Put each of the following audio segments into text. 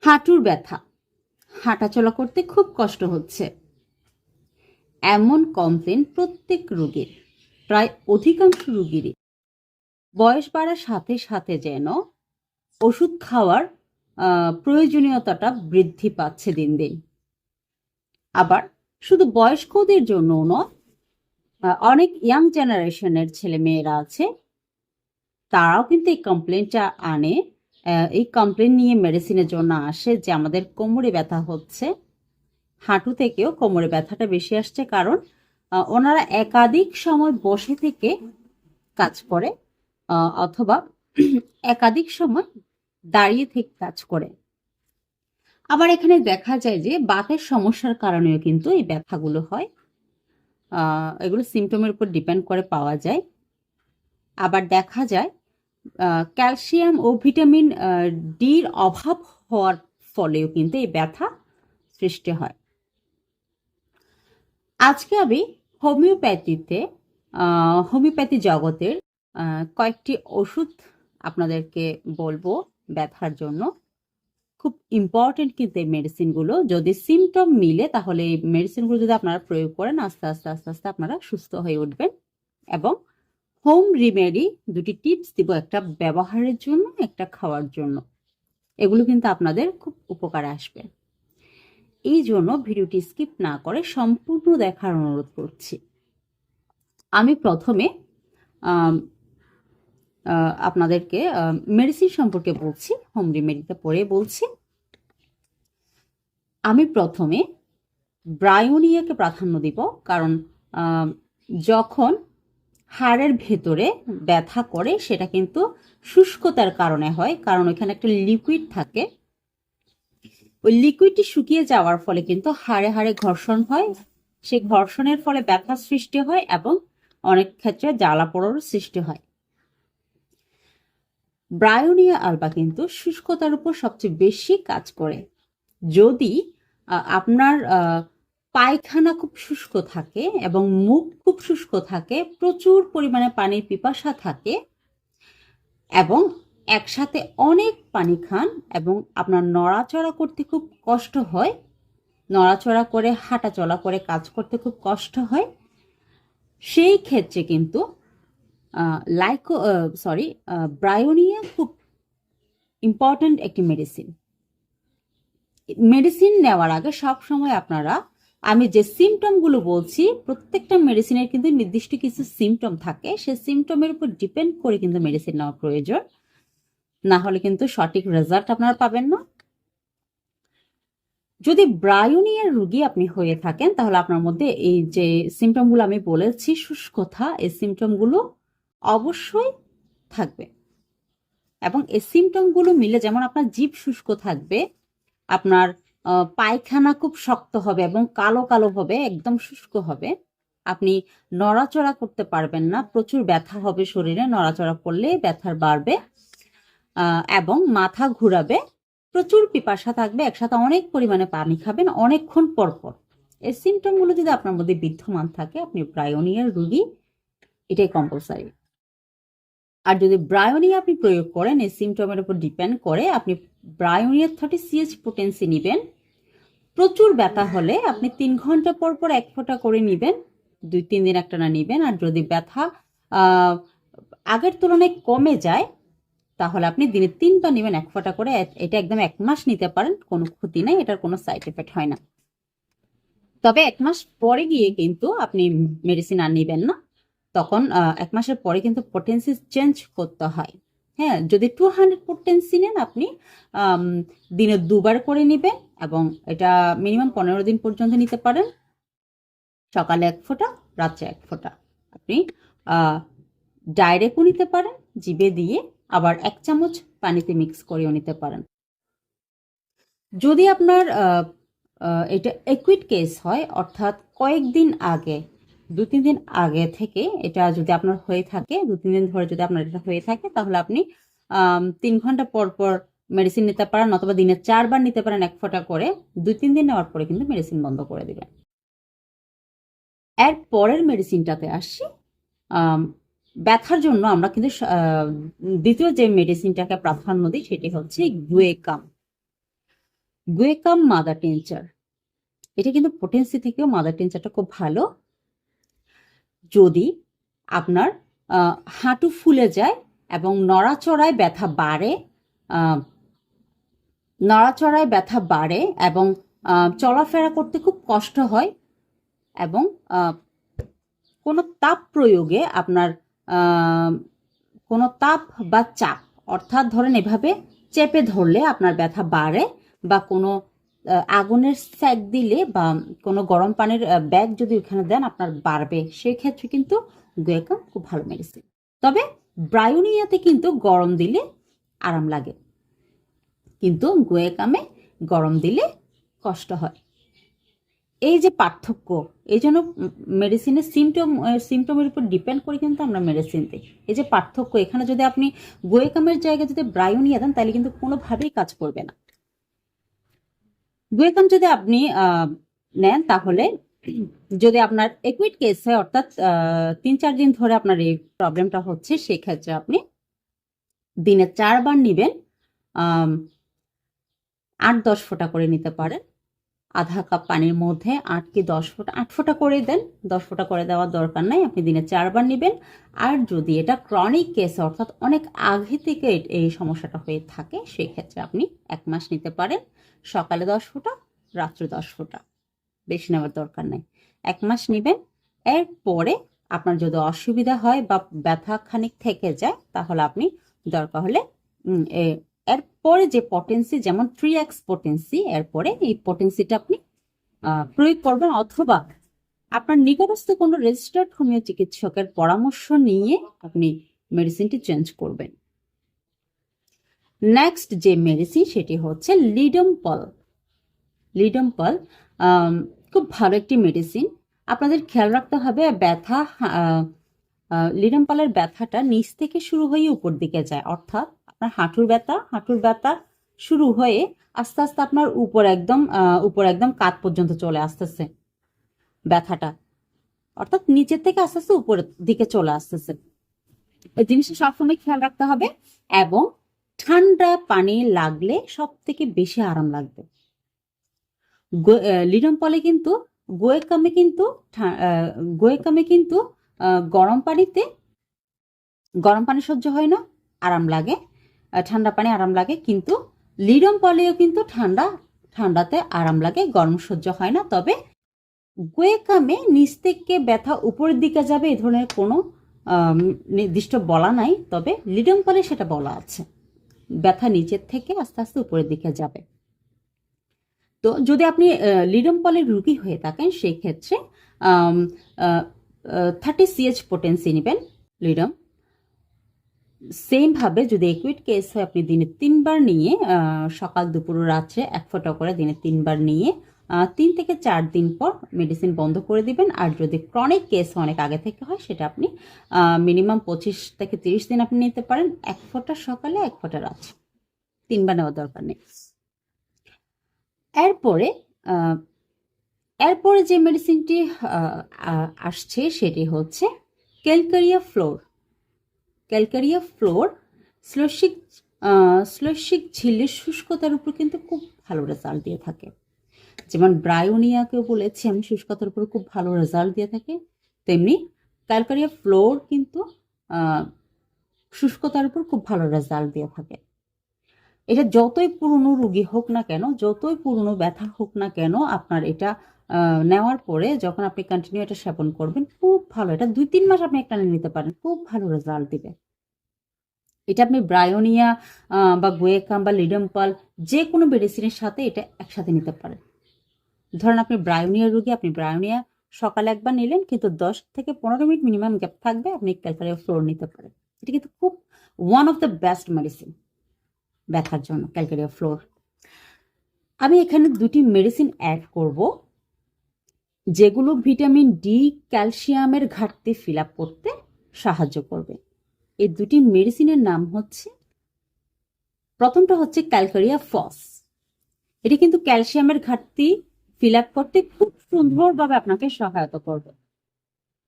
হাঁটুর ব্যথা, হাঁটাচলা করতে খুব কষ্ট হচ্ছে, এমন কমপ্লেন প্রত্যেক রোগীর, প্রায় অধিকাংশ রোগীরই। বয়স বাড়ার সাথে সাথে যেন ওষুধ খাওয়ার প্রয়োজনীয়তাটা বৃদ্ধি পাচ্ছে দিন দিন। আবার শুধু বয়স্কদের জন্যও নয়, অনেক ইয়াং জেনারেশনের ছেলে মেয়েরা আছে, তারাও কিন্তু এই কমপ্লেনটা আনে। এই কমপ্লেন নিয়ে মেডিসিনের জন্য আসে যে আমাদের কোমরে ব্যথা হচ্ছে। হাঁটু থেকেও কোমরে ব্যথাটা বেশি আসছে, কারণ ওনারা একাধিক সময় বসে থেকে কাজ করে অথবা একাধিক সময় দাঁড়িয়ে থেকে কাজ করে। আবার এখানে দেখা যায় যে বাতের সমস্যার কারণেও কিন্তু এই ব্যথাগুলো হয়। এগুলো সিমটমের উপর ডিপেন্ড করে পাওয়া যায়। আবার দেখা যায় ক্যালসিয়াম ও ভিটামিন ডির অভাব হওয়ার ফলেও কিন্তু এই ব্যথা সৃষ্টি হয়। আজকে আমি হোমিওপ্যাথি জগতের কয়েকটি ওষুধ আপনাদেরকে বলবো ব্যথার জন্য। খুব ইম্পর্টেন্ট কিন্তু এই মেডিসিনগুলো। যদি সিমটম মিলে তাহলে এই মেডিসিনগুলো যদি আপনারা প্রয়োগ করেন, আস্তে আস্তে আস্তে আস্তে আপনারা সুস্থ হয়ে উঠবেন। এবং হোম রেমেডি দুটি টিপস দিব, একটা ব্যবহারের জন্য, একটা খাওয়ার জন্য। এগুলো কিন্তু আপনাদের খুব উপকারে আসবে। এই জন্য ভিডিওটি স্কিপ না করে সম্পূর্ণ দেখার অনুরোধ করছি। আমি প্রথমে আপনাদেরকে মেডিসিন সম্পর্কে বলছি, হোম রেমেডিতে পরে বলছি। আমি প্রথমে ব্রায়োনিয়াকে প্রাধান্য দিব, কারণ যখন হাড়ের ভেতরে ব্যথা করে সেটা কিন্তু শুষ্কতার কারণে হয়, কারণ ওইখানে একটা লিকুইড থাকে। ওই লিকুইডটি শুকিয়ে যাওয়ার ফলে কিন্তু হাড়ে হাড়ে ঘর্ষণ হয়, সেই ঘর্ষণের ফলে ব্যথা সৃষ্টি হয় এবং অনেক ক্ষেত্রে জ্বালা পোড়ারও সৃষ্টি হয়। ব্রায়োনিয়া আলবা কিন্তু শুষ্কতার উপর সবচেয়ে বেশি কাজ করে। যদি আপনার পায়খানা খুব শুষ্ক থাকে এবং মুখ খুব শুষ্ক থাকে, প্রচুর পরিমাণে পানির পিপাসা থাকে এবং একসাথে অনেক পানি খান এবং আপনার নড়াচড়া করতে খুব কষ্ট হয়, নড়াচড়া করে হাঁটা চলা করে কাজ করতে খুব কষ্ট হয়, সেই ক্ষেত্রে কিন্তু ব্রায়োনিয়া খুব ইম্পর্ট্যান্ট একটি মেডিসিন। মেডিসিন নেওয়ার আগে সব সময় আপনারা, আমি যে সিমটমগুলো বলছি, প্রত্যেকটা মেডিসিনের কিন্তু নির্দিষ্ট কিছু সিমটম থাকে, সেই সিমটমের উপর ডিপেন্ড করে কিন্তু মেডিসিন নেওয়া প্রয়োজন, না হলে কিন্তু সঠিক রেজাল্ট আপনারা পাবেন না। যদি ব্রায়োনিয়ার রোগী আপনি হয়ে থাকেন তাহলে আপনার মধ্যে এই যে সিমটমগুলো আমি বলেছি, শুষ্কতা, এই সিমটমগুলো অবশ্যই থাকবে। এবং এই সিমটমগুলো মিলে যেমন আপনার জিভ শুষ্ক থাকবে, আপনার পায়খানা খুব শক্ত হবে এবং কালো কালো হবে, একদম শুষ্ক হবে, আপনি নড়াচড়া করতে পারবেন না, প্রচুর ব্যথা হবে শরীরে, নড়াচড়া করলে ব্যথার বাড়বে এবং মাথা ঘুরাবে, প্রচুর পিপাসা থাকবে, একসাথে অনেক পরিমাণে পানি খাবেন অনেকক্ষণ পর পর। এই সিমটমগুলো যদি আপনার মধ্যে বিদ্যমান থাকে, আপনি ব্রায়োনিয়ার রোগী, এটাই কম্পালসারি। আর যদি ব্রায়োনিয়া আপনি প্রয়োগ করেন, এই সিমটমের উপর ডিপেন্ড করে আপনি ব্রায়োনিয়ার 30 CH পোটেন্সি নেবেন। প্রচুর ব্যথা হলে আপনি 3 ঘন্টা পর পর 1 ফোঁটা করে নেবেন, 2-3 দিন একটানা নেবেন। আর যদি ব্যথা আগের তুলনায় কমে যায় তাহলে আপনি দিনে 3 বার নেবেন 1 ফোঁটা করে। এটা একদম 1 মাস নিতে পারেন, কোনো ক্ষতি নাই, এটার কোনো সাইড এফেক্ট হয় না। তবে 1 মাস পরে গিয়ে কিন্তু আপনি মেডিসিন আর নেবেন না, তখন 1 মাসের পরে কিন্তু পোটেন্সি চেঞ্জ করতে হয়। হ্যাঁ, যদি 200 পোটেন্সি নেন আপনি দিনে 2 বার করে নেবেন এবং এটা মিনিমাম 15 দিন পর্যন্ত নিতে পারেন। সকালে 1 ফোঁটা, রাত্রে 1 ফোঁটা। আপনি ডাইরেক্টও নিতে পারেন জিভে দিয়ে, আবার 1 চামচ পানিতে মিক্স করেও নিতে পারেন। যদি আপনার এটা অ্যাকুইট কেস হয়, অর্থাৎ কয়েকদিন আগে, 2-3 দিন আগে থেকে এটা যদি আপনার হয়ে থাকে, 2-3 দিন ধরে যদি আপনার এটা হয়ে থাকে, তাহলে আপনি 3 ঘন্টা পর পর মেডিসিন নিতে পারেন, অথবা দিনে 4 বার নিতে পারেন 1 ফোঁটা করে। 2-3 দিন নেওয়ার পরে কিন্তু মেডিসিন বন্ধ করে দিবেন। এর পরের মেডিসিনটাতে আসছি। ব্যথার জন্য আমরা কিন্তু দ্বিতীয় যে মেডিসিনটাকে প্রাধান্য দিই সেটি হচ্ছে গুয়েকাম। গুয়েকাম মাদার টিনচার, এটা কিন্তু পটেন্সি থেকেও মাদার টিনচারটা খুব ভালো। যদি আপনার হাঁটু ফুলে যায় এবং নড়াচড়ায় ব্যথা বাড়ে, নড়াচড়ায় ব্যথা বাড়ে এবং চলাফেরা করতে খুব কষ্ট হয় এবং কোনো তাপ প্রয়োগে আপনার কোনো তাপ বা চাপ, অর্থাৎ ধরেন এভাবে চেপে ধরলে আপনার ব্যথা বাড়ে, বা কোনো আগুনের সেক দিলে বা কোনো গরম পানির ব্যাগ যদি ওখানে দেন আপনার বাড়বে, সেই ক্ষেত্রে কিন্তু গুয়েকাম খুব ভালো মেডিসিন। তবে ব্রায়োনিয়াতে কিন্তু গরম দিলে আরাম লাগে, কিন্তু গুয়েকামে গরম দিলে কষ্ট হয়। এই যে পার্থক্য, এই জন্য মেডিসিনের সিমটমের উপর ডিপেন্ড করে কিন্তু আমরা মেডিসিন দিই। এই যে পার্থক্য, এখানে যদি আপনি গুয়েকামের জায়গায় যদি ব্রায়োনিয়া দেন তাহলে কিন্তু কোনোভাবেই কাজ করবে না। গুয়েকাম যদি আপনি নেন তাহলে যদি আপনার একুইট কেস হয়, অর্থাৎ 3-4 দিন ধরে আপনার এই প্রবলেমটা হচ্ছে, সেক্ষেত্রে আপনি দিনে 4 বার নিবেন, 8-10 ফোঁটা করে নিতে পারেন। আধা কাপ পানির মধ্যে 8 কি 10 ফোঁটা, 8 ফোঁটা করে দেন, 10 ফোঁটা করে দেওয়ার দরকার নাই, আপনি দিনে 4 বার নেবেন। আর যদি এটা ক্রনিক কেস অর্থাৎ অনেক আগে থেকে এই সমস্যাটা হয়ে থাকে, সেই ক্ষেত্রে আপনি 1 মাস নিতে পারেন, সকালে 10 ফোঁটা, রাত্রে 10 ফোঁটা, বেশি নেওয়ার দরকার নাই। 1 মাস নেবেন। এরপরে আপনার যদি অসুবিধা হয় বা ব্যথা খানিক থেকে যায়, তাহলে আপনি দরকার হলে এরপরে যে পটেন্সি, যেমন 3x পটেন্সি, এরপরে এই পটেন্সিটা আপনি প্রয়োগ করবেন, অথবা আপনার নিকটস্থ কোনো রেজিস্টার্ড হোমিও চিকিৎসকের পরামর্শ নিয়ে আপনি মেডিসিনটি চেঞ্জ করবেন। নেক্সট যে মেডিসিন সেটি হচ্ছে লিডম্পল। লিডম্পল খুব ভালো একটি মেডিসিন। আপনাদের খেয়াল রাখতে হবে ব্যথা, লিডম্পলের ব্যথাটা নিচ থেকে শুরু হয়ে উপর দিকে যায়, অর্থাৎ আপনার হাঁটুর ব্যথা শুরু হয়ে আস্তে আস্তে আপনার উপর একদম কাঁধ পর্যন্ত চলে আসতেছে ব্যথাটা, অর্থাৎ নিচের থেকে আস্তে আস্তে উপরের দিকে চলে আসতেছে। এই জিনিসটা সবসময় খেয়াল রাখতে হবে। এবং ঠান্ডা পানি লাগলে সব থেকে বেশি আরাম লাগবে। লিডম্পলে কিন্তু গোয়েকামে কিন্তু গরম পানি সহ্য হয় না, আরাম লাগে, ঠান্ডা পানি আরাম লাগে, কিন্তু লিডম্পলেও কিন্তু ঠান্ডাতে আরাম লাগে, গরম সহ্য হয় না। তবে গুয়েকামে নিচ থেকে ব্যথা উপরের দিকে যাবে এই ধরনের কোনো নির্দিষ্ট বলা নাই, তবে লিডম্পলে সেটা বলা আছে, ব্যথা নিচের থেকে আস্তে আস্তে উপরের দিকে যাবে। তো যদি আপনি লিডম্পলের রোগী হয়ে থাকেন, সেই ক্ষেত্রে 30 CH পটেন্সি নেবেন লিডম। সেম ভাবে যদি একুইট কেস হয়, আপনি দিনে 3 বার নিয়ে, সকাল দুপুর রাত্রে 1 ফোঁটা করে দিনে 3 বার নিয়ে 3 থেকে 4 দিন পর মেডিসিন বন্ধ করে দিবেন। আর যদি ক্রনিক কেস অনেক আগে থেকে হয়, সেটা আপনি মিনিমাম 25 থেকে 30 দিন আপনি নিতে পারেন, 1 ফোঁটা সকালে 1 ফোঁটা রাত্রে, 3 বার নেওয়ার দরকার নেই। এরপরে যে মেডিসিনটি আসছে সেটি হচ্ছে ক্যালকারিয়া ফ্লোর। শ্লেষ্মিক ঝিল্লির শুষ্কতার উপর কিন্তু খুব ভালো রেজাল্ট দিয়ে থাকে। যেমন ব্রায়োনিয়াকেও বলেছি আমি শুষ্কতার উপর খুব ভালো রেজাল্ট দিয়ে থাকে, তেমনি ক্যালকারিয়া ফ্লোর কিন্তু শুষ্কতার উপর খুব ভালো রেজাল্ট দিয়ে থাকে। এটা যতই পুরনো রোগী হোক না কেন, যতই পুরনো ব্যথা হোক না কেন, আপনার এটা নেওয়ার পরে যখন আপনি কন্টিনিউ এটা সেবন করবেন, খুব ভালো, এটা 2-3 মাস আপনি একটা নিতে পারেন, খুব ভালো রেজাল্ট দিবে। এটা আপনি ব্রায়োনিয়া বা গুয়েকাম বা লিডম্পল যে কোনো মেডিসিনের সাথে এটা একসাথে নিতে পারেন। ধরেন আপনি ব্রায়োনিয়া রোগী, আপনি ব্রায়োনিয়া সকালে একবার নিলেন, কিন্তু 10 থেকে 15 মিনিট মিনিমাম গ্যাপ থাকবে, আপনি ক্যালকারিয়া ফ্লোর নিতে পারেন। এটা কিন্তু খুব one of the best medicine ব্যথার জন্য, ক্যালকারিয়া ফ্লোর। আমি এখানে 2টি মেডিসিন অ্যাড করব, যেগুলো ভিটামিন ডি, ক্যালসিয়ামের ঘাটতি ফিল আপ করতে সাহায্য করবে। এই 2টি মেডিসিনের নাম হচ্ছে, প্রথমটা হচ্ছে ক্যালকারিয়া ফস। এটি কিন্তু ক্যালসিয়ামের ঘাটতি ফিল আপ করতে খুব সুন্দরভাবে আপনাকে সহায়তা করবে।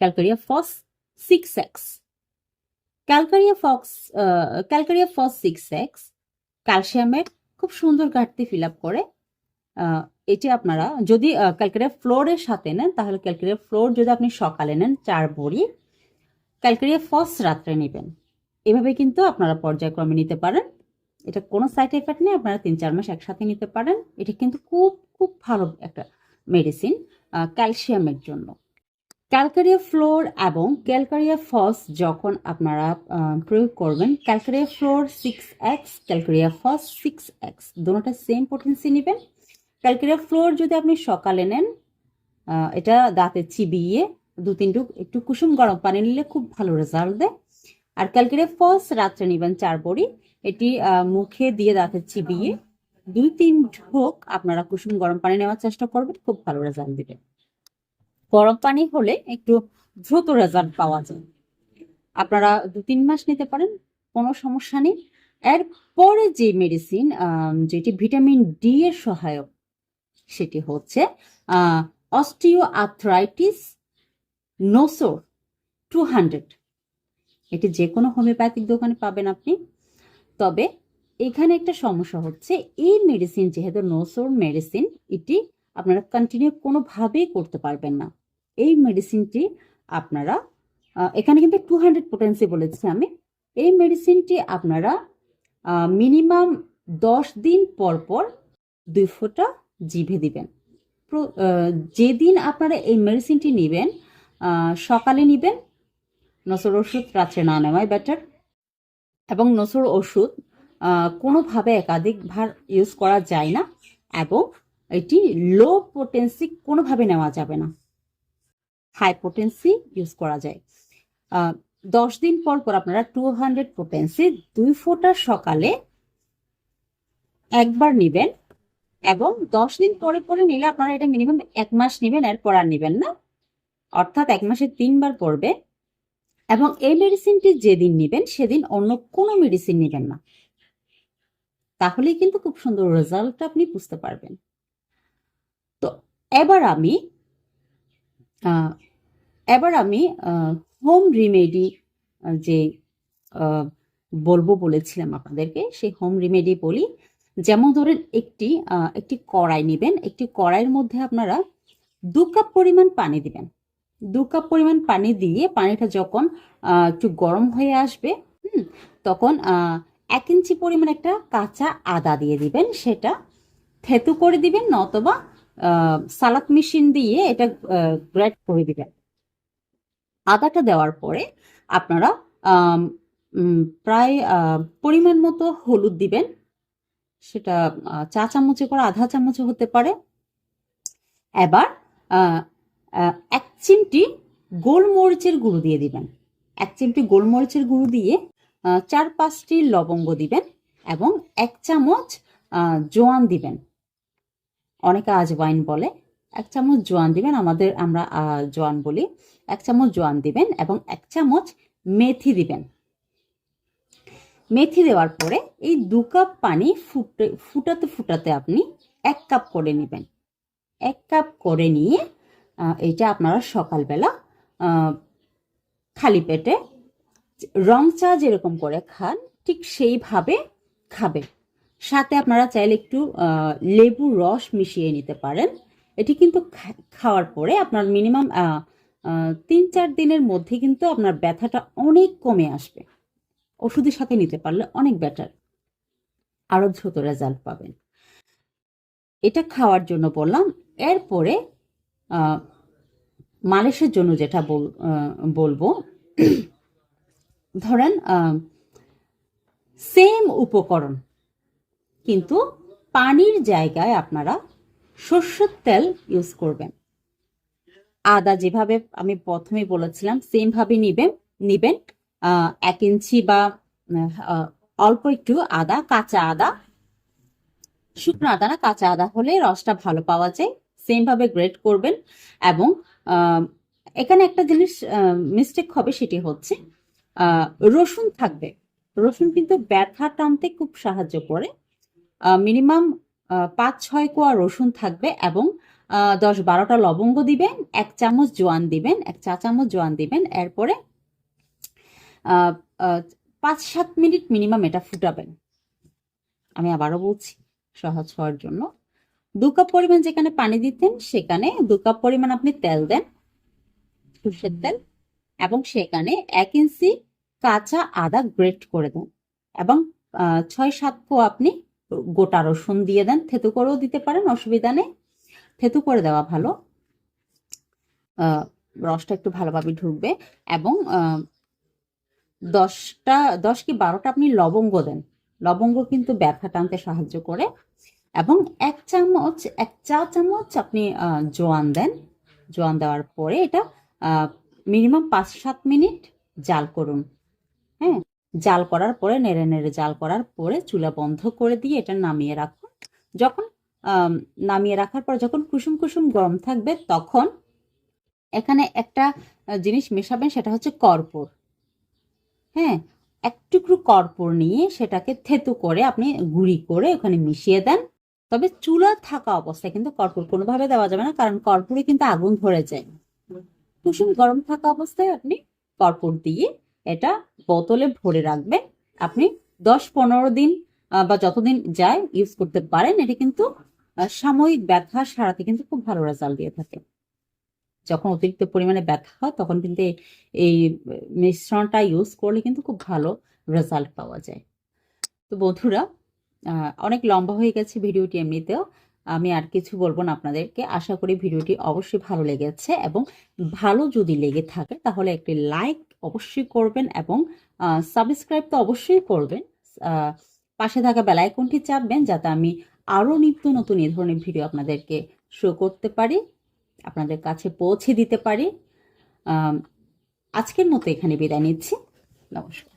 ক্যালকারিয়া ফস 6x। ক্যালকারিয়া ফস 6x ক্যালসিয়ামের খুব সুন্দর ঘাটতি ফিল আপ করে, এটি আপনারা যদি ক্যালকেরিয়া ফ্লোরের সাথে নেন, তাহলে ক্যালকেরিয়া ফ্লোর যদি আপনি সকালে নেন 4 বড়ি, ক্যালকেরিয়া ফস রাত্রে নেবেন। এভাবে কিন্তু আপনারা পর্যায়ক্রমে নিতে পারেন। এটা কোনো সাইড এফেক্ট নেই, আপনারা 3-4 মাস একসাথে নিতে পারেন। এটা কিন্তু খুব খুব ভালো একটা মেডিসিন ক্যালসিয়ামের জন্য। ক্যালকেরিয়া ফ্লোর এবং ক্যালকেরিয়া ফস যখন আপনারা প্রয়োগ করবেন, calcarea fluor 6x, calcarea phos 6x, দুটোটা সেম পোটেন্সি নেবেন। ক্যালকেরিয়া ফ্লোর যদি আপনি সকালে নেন, এটা দাঁতে চিবিয়ে 2-3 টুক একটু কুসুম গরম পানি নিলে খুব ভালো রেজাল্ট দেয়। আর ক্যালকেরিয়া ফস রাত্রে নেবেন 4 বড়ি, এটি মুখে দিয়ে দাঁতে চিবিয়ে 2-3 ঢোক আপনারা কুসুম গরম পানি নেওয়ার চেষ্টা করবেন, খুব ভালো রেজাল্ট দিবে। গরম পানি হলে একটু দ্রুত রেজাল্ট পাওয়া যায়। আপনারা 2-3 মাস নিতে পারেন, কোনো সমস্যা নেই। এরপরে যে মেডিসিন যেটি ভিটামিন ডি এর সহায়ক, সেটি হচ্ছে অস্টিও আর্থ্রাইটিস নোসোর 200। এটি যে কোনো হোমিওপ্যাথিক দোকানে পাবেন আপনি। তবে এখানে একটা সমস্যা হচ্ছে, এই মেডিসিন যেহেতু নোসোর মেডিসিন, এটি আপনারা কন্টিনিউ কোনোভাবেই করতে পারবেন না। এই মেডিসিনটি আপনারা এখানে কিন্তু 200 পোটেন্সি বলেছি আমি। এই মেডিসিনটি আপনারা মিনিমাম 10 দিন পর পর 2 ফোঁটা জিভে দিবেন। যেদিন আপনারা এই মেডিসিনটি নেবেন, সকালে নেবেন, নসর ওষুধ রাত্রে না নেওয়াই বেটার। এবং নসর ওষুধ কোনোভাবে একাধিকবার ইউজ করা যায় না, এবং এটি লো পোটেন্সি কোনোভাবে নেওয়া যাবে না, হাই পোটেন্সি ইউজ করা যায়। 10 দিন পর পর আপনারা 200 পোটেন্সি 2 ফোঁটা সকালে একবার নেবেন, এবং 10 দিন পরে পরে নিলে আপনারা এটা মিনিমাম 1 মাস নেবেন, এরপর আর নেবেন না, অর্থাৎ 1 মাসে 3 বার পড়বে। এবং এই মেডিসিনটি যেদিন নেবেন সেদিন অন্য কোনো মেডিসিন নেবেন না, তাহলেই কিন্তু খুব সুন্দর রেজাল্ট আপনি বুঝতে পারবেন। তো এবার আমি হোম রেমেডি যে বলবো বলেছিলাম আপনাদেরকে, সেই হোম রেমেডি বলি। যেমন ধরেন একটি কড়াই নেবেন, একটি কড়াইয়ের মধ্যে আপনারা 2 কাপ পরিমাণ পানি দিবেন। 2 কাপ পরিমাণ পানি দিয়ে পানিটা যখন একটু গরম হয়ে আসবে, তখন 1 ইঞ্চি পরিমাণ একটা কাঁচা আদা দিয়ে দিবেন। সেটা থেতু করে দিবেন, নতবা সালাদ মেশিন দিয়ে এটা গ্রেট করে দিবেন। আদাটা দেওয়ার পরে আপনারা প্রায় পরিমাণ মতো হলুদ দিবেন। সেটা চা চামচে করে আধা চামচে হতে পারে। এবার 1 চিমটি গোলমরিচের গুঁড়ো দিয়ে দিবেন। 1 চিমটি গোলমরিচের গুঁড়ো দিয়ে 4-5টি লবঙ্গ দিবেন, এবং 1 চামচ জোয়ান দিবেন। অনেকে আজওয়াইন বলে। 1 চামচ জোয়ান দিবেন, আমরা জোয়ান বলি। 1 চামচ জোয়ান দিবেন এবং 1 চামচ মেথি দিবেন। মেথি দেওয়ার পরে এই 2 কাপ পানি ফুটাতে ফুটাতে আপনি 1 কাপ করে নেবেন। 1 কাপ করে নিয়ে এটা আপনারা সকালবেলা খালি পেটে রং চা যেরকম করে খান, ঠিক সেইভাবে খাবেন। সাথে আপনারা চাইলে একটু লেবু রস মিশিয়ে নিতে পারেন। এটি কিন্তু খাওয়ার পরে আপনার মিনিমাম 3-4 দিনের মধ্যে কিন্তু আপনার ব্যথাটা অনেক কমে আসবে। ওষুধের সাথে নিতে পারলে অনেক বেটার, আরো দ্রুত রেজাল্ট পাবেন। এটা খাওয়ার জন্য বললাম। এরপরে মালিশের জন্য যেটা বলবো, ধরেন সেম উপকরণ, কিন্তু পানির জায়গায় আপনারা সরষের তেল ইউজ করবেন। আদা যেভাবে আমি প্রথমে বলেছিলাম সেম ভাবে নিবেন। 1 ইঞ্চি বা অল্প একটু আদা, কাঁচা আদা, শুকনো আদা না, কাঁচা আদা হলে রসটা ভালো পাওয়া যায়। সেম ভাবে গ্রেট করবেন। এবং এখানে একটা জিনিস মিস্টেক হবে, সেটি হচ্ছে রসুন থাকবে। রসুন কিন্তু ব্যথা টানতে খুব সাহায্য করে। মিনিমাম 5-6 কোয়া রসুন থাকবে, এবং 10-12টা লবঙ্গ দিবেন, 1 চামচ জোয়ান দিবেন, 1 চা চামচ জোয়ান দিবেন। এরপরে 5-7 মিনিট মিনিমাম এটা ফুটাবেন। আমি আবারও বলছি সহজ হওয়ার জন্য, 2 কাপ পরিমাণ যেখানে পানি দিতেন সেখানে 2 কাপ পরিমাণ আপনি তেল দেন, সরষের তেল, এবং সেখানে 1 ইঞ্চি কাঁচা আদা গ্রেট করে দেন এবং 6-7 কোয়া আপনি গোটা রসুন দিয়ে দেন। থেতু করেও দিতে পারেন, অসুবিধা নেই, থেতু করে দেওয়া ভালো, রসটা একটু ভালোভাবে ঢুকবে। এবং 10 কি 12টা আপনি লবঙ্গ দেন, লবঙ্গ কিন্তু ব্যথা টানতে সাহায্য করে। এবং 1 চা চামচ আপনি জোয়ান দেন। জোয়ান দেওয়ার পরে এটা মিনিমাম 5-7 মিনিট জাল করুন। হ্যাঁ, জাল করার পরে নেড়ে নেড়ে জাল করার পরে চুলা বন্ধ করে দিয়ে এটা নামিয়ে রাখুন। যখন নামিয়ে রাখার পর যখন কুসুম কুসুম গরম থাকবে তখন এখানে একটা জিনিস মেশাবেন, সেটা হচ্ছে কর্পূর। হ্যাঁ, এক টুকরো কর্পূর নিয়ে সেটাকে থেতু করে আপনি গুঁড়ি করে ওখানে মিশিয়ে দেন। তবে চুলা থাকা অবস্থায় কিন্তু কর্পূর কোনোভাবে দেওয়া যাবে না, কারণ কর্পূরে কিন্তু আগুন ধরে যায়। কুসুম গরম থাকা অবস্থায় আপনি কর্পূর দিয়ে এটা বোতলে ভরে রাখবেন। আপনি 10-15 দিন বা যতদিন যায় ইউজ করতে পারেন। এটা কিন্তু সাময়িক ব্যথা সারাতে কিন্তু খুব ভালো রেজাল্ট দিয়ে থাকে। যখন অতিরিক্ত পরিমাণে ব্যথা হয় তখন কিন্তু এই মিশ্রণটা ইউজ করলে কিন্তু খুব ভালো রেজাল্ট পাওয়া যায়। তো বন্ধুরা, অনেক লম্বা হয়ে গেছে ভিডিওটি এমনিতেও, আমি আর কিছু বলবো না আপনাদেরকে। আশা করি ভিডিওটি অবশ্যই ভালো লেগেছে, এবং ভালো যদি লেগে থাকে তাহলে একটি লাইক অবশ্যই করবেন এবং সাবস্ক্রাইব তো অবশ্যই করবেন। পাশে থাকা বেল আইকনটি চাপবেন যাতে আমি আরও নিত্য নতুন এই ধরনের ভিডিও আপনাদেরকে শো করতে পারি, আপনাদের কাছে পৌঁছে দিতে পারি। আজকের মতো এখানে বিদায় নিচ্ছি। নমস্কার।